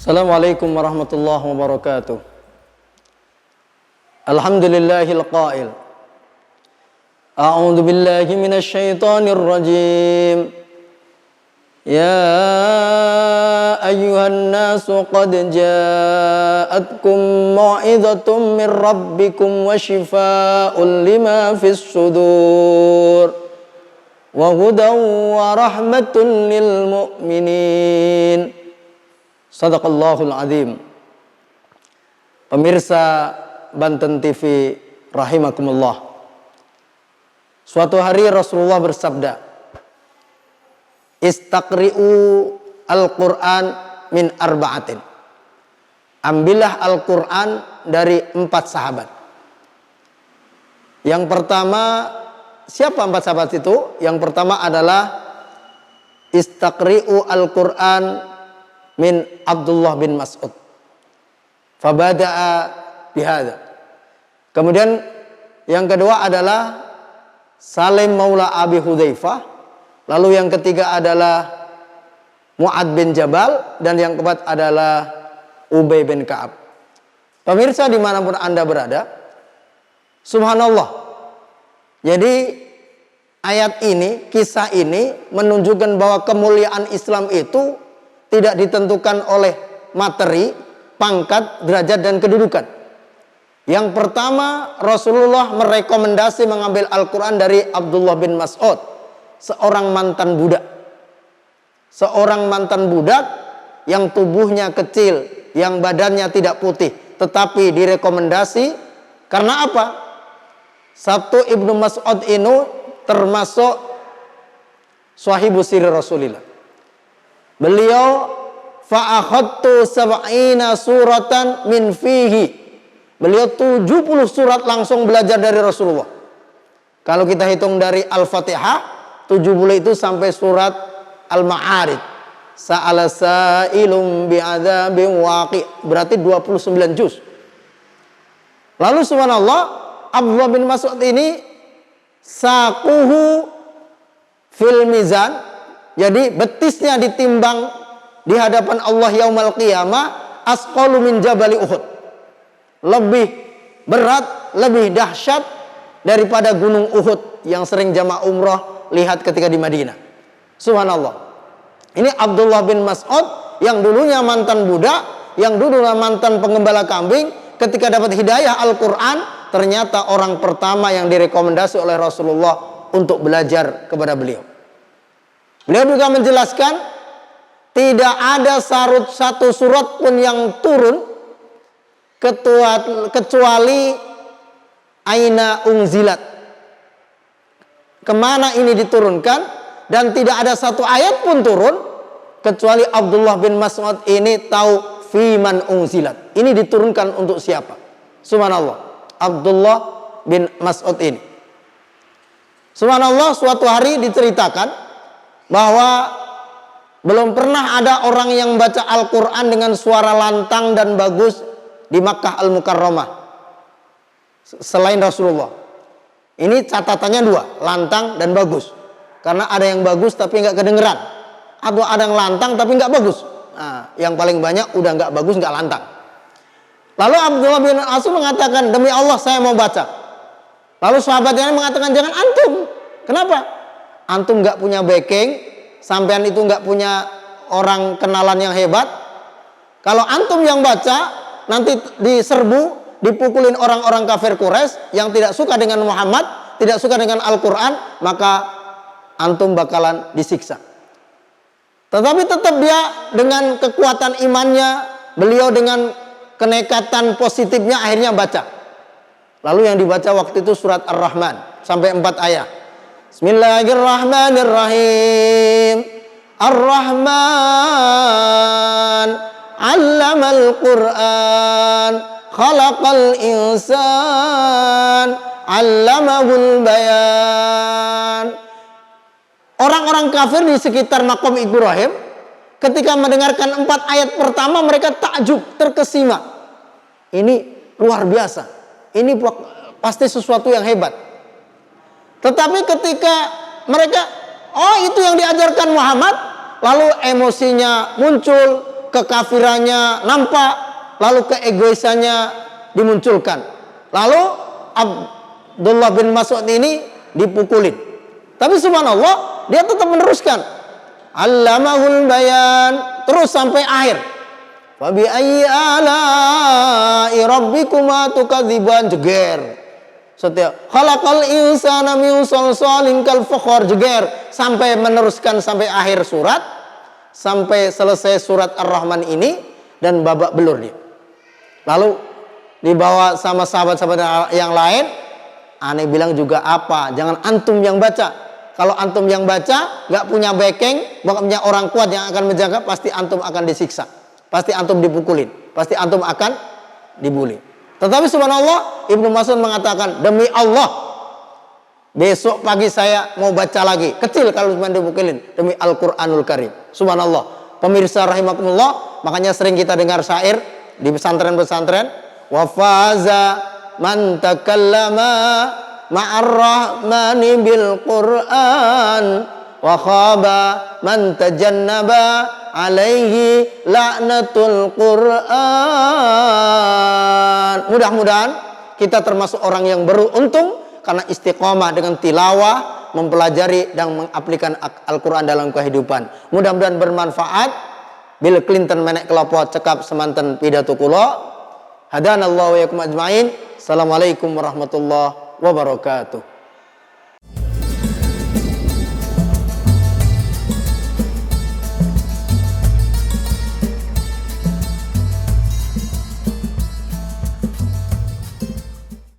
Assalamualaikum warahmatullahi wabarakatuh. Alhamdulillahil qail. A'udzu billahi minasy syaithanir rajim. Ya ayyuhan nasu qad ja'atkum mau'izatun min rabbikum wa shifaa'un lima fis sudur wa hudan wa rahmatun lil mu'minin. Sadaqallahul azim. Pemirsa Banten TV rahimakumullah. Suatu hari Rasulullah bersabda, Istaqri'u al-Quran min arba'atin. Ambillah Al-Quran dari 4 sahabat. Yang pertama, siapa 4 sahabat itu? Yang pertama adalah Istaqri'u al-Quran min Abdullah bin Mas'ud. Fabada'a bihadza. Kemudian yang kedua adalah Salim maula Abi Hudzaifah. Lalu yang ketiga adalah Mu'ad bin Jabal. Dan yang keempat adalah Ubay bin Ka'ab. Pemirsa dimanapun Anda berada, subhanallah. Jadi ayat ini, kisah ini menunjukkan bahwa kemuliaan Islam itu tidak ditentukan oleh materi, pangkat, derajat, dan kedudukan. Yang pertama, Rasulullah merekomendasi mengambil Al-Quran dari Abdullah bin Mas'ud, seorang mantan budak. Seorang mantan budak yang tubuhnya kecil, yang badannya tidak putih, tetapi direkomendasi karena apa? Satu, Ibnu Mas'ud ini termasuk sahibu siri Rasulillah. Beliau fa'akhadtu sab'ina suratan min fihi. Beliau 70 surat langsung belajar dari Rasulullah. Kalau kita hitung dari Al-Fatihah, 70 itu sampai surat Al-Ma'arij. Sa'ala sa'ilum bi'adzabin waqi'. Berarti 29 juz. Lalu subhanallah, Abdullah bin Mas'ud ini saquhu fil mizan. Jadi betisnya ditimbang di hadapan Allah yaumal qiyamah asqalu min jabali Uhud. Lebih berat, lebih dahsyat daripada gunung Uhud yang sering jamaah umrah lihat ketika di Madinah. Subhanallah. Ini Abdullah bin Mas'ud yang dulunya mantan budak, yang dulunya mantan penggembala kambing, ketika dapat hidayah Al-Quran, ternyata orang pertama yang direkomendasi oleh Rasulullah untuk belajar kepada beliau. Beliau juga menjelaskan tidak ada satu surat pun yang turun kecuali aina unzilat, kemana ini diturunkan, dan tidak ada satu ayat pun turun kecuali Abdullah bin Mas'ud ini tahu fiman unzilat, ini diturunkan untuk siapa. Subhanallah, Abdullah bin Mas'ud ini. Subhanallah, suatu hari diceritakan bahwa belum pernah ada orang yang membaca Al-Quran dengan suara lantang dan bagus di Makkah Al-Mukarramah selain Rasulullah. Ini catatannya 2, lantang dan bagus. Karena ada yang bagus tapi nggak kedengeran, atau ada yang lantang tapi nggak bagus. Nah, yang paling banyak udah nggak bagus, nggak lantang. Lalu Abdullah bin Mas'ud mengatakan, demi Allah saya mau baca. Lalu sahabatnya mengatakan, jangan antum. Kenapa? Antum nggak punya backing, sampean itu nggak punya orang kenalan yang hebat. Kalau antum yang baca, nanti diserbu, dipukulin orang-orang kafir Quraisy yang tidak suka dengan Muhammad, tidak suka dengan Al-Quran, maka antum bakalan disiksa. Tetapi tetap dia dengan kekuatan imannya, beliau dengan kenekatan positifnya akhirnya baca. Lalu yang dibaca waktu itu surat Ar-Rahman sampai 4 ayat. Bismillahirrahmanirrahim. Ar-Rahman 'allamal Qur'an, khalaqal insan, 'allamahul bayan. Orang-orang kafir di sekitar Maqam Ibrahim ketika mendengarkan 4 ayat pertama mereka takjub, terkesima. Ini luar biasa. Ini pasti sesuatu yang hebat. Tetapi ketika mereka, oh itu yang diajarkan Muhammad, lalu emosinya muncul, kekafirannya nampak, lalu keegoisannya dimunculkan. Lalu Abdullah bin Mas'ud ini dipukulin. Tapi subhanallah, dia tetap meneruskan. Allamahul bayan, terus sampai akhir. Wa bi ayyi ala'i rabbikuma tukadziban, jeger. Setiap khalaqal insana min salsalin kal fakhar, jeger, sampai meneruskan sampai akhir surat, sampai selesai surat Ar-Rahman ini, dan babak belur dia. Lalu dibawa sama sahabat-sahabat yang lain. Aneh bilang juga apa? Jangan antum yang baca. Kalau antum yang baca, nggak punya backing, nggak punya orang kuat yang akan menjaga, pasti antum akan disiksa, pasti antum dipukulin, pasti antum akan dibully. Tetapi subhanallah, Ibnu Mas'ud mengatakan, demi Allah, besok pagi saya mau baca lagi. Kecil kalau cuma dipukulin, demi Al-Quranul Karim. Subhanallah. Pemirsa rahimakumullah, makanya sering kita dengar syair di pesantren-pesantren, wa faza man takallama ma'ar rahmani bil Qur'an wa khaba man tajannaba alaihi la'natul Qur'an. Mudah-mudahan kita termasuk orang yang beruntung karena istiqomah dengan tilawah, mempelajari dan mengaplikasikan Al-Quran dalam kehidupan. Mudah-mudahan bermanfaat. Bill Clinton menek kelopot cekap semanten pidato kula. Hadanallahu wa yakum ajmain. Assalamualaikum warahmatullahi wabarakatuh.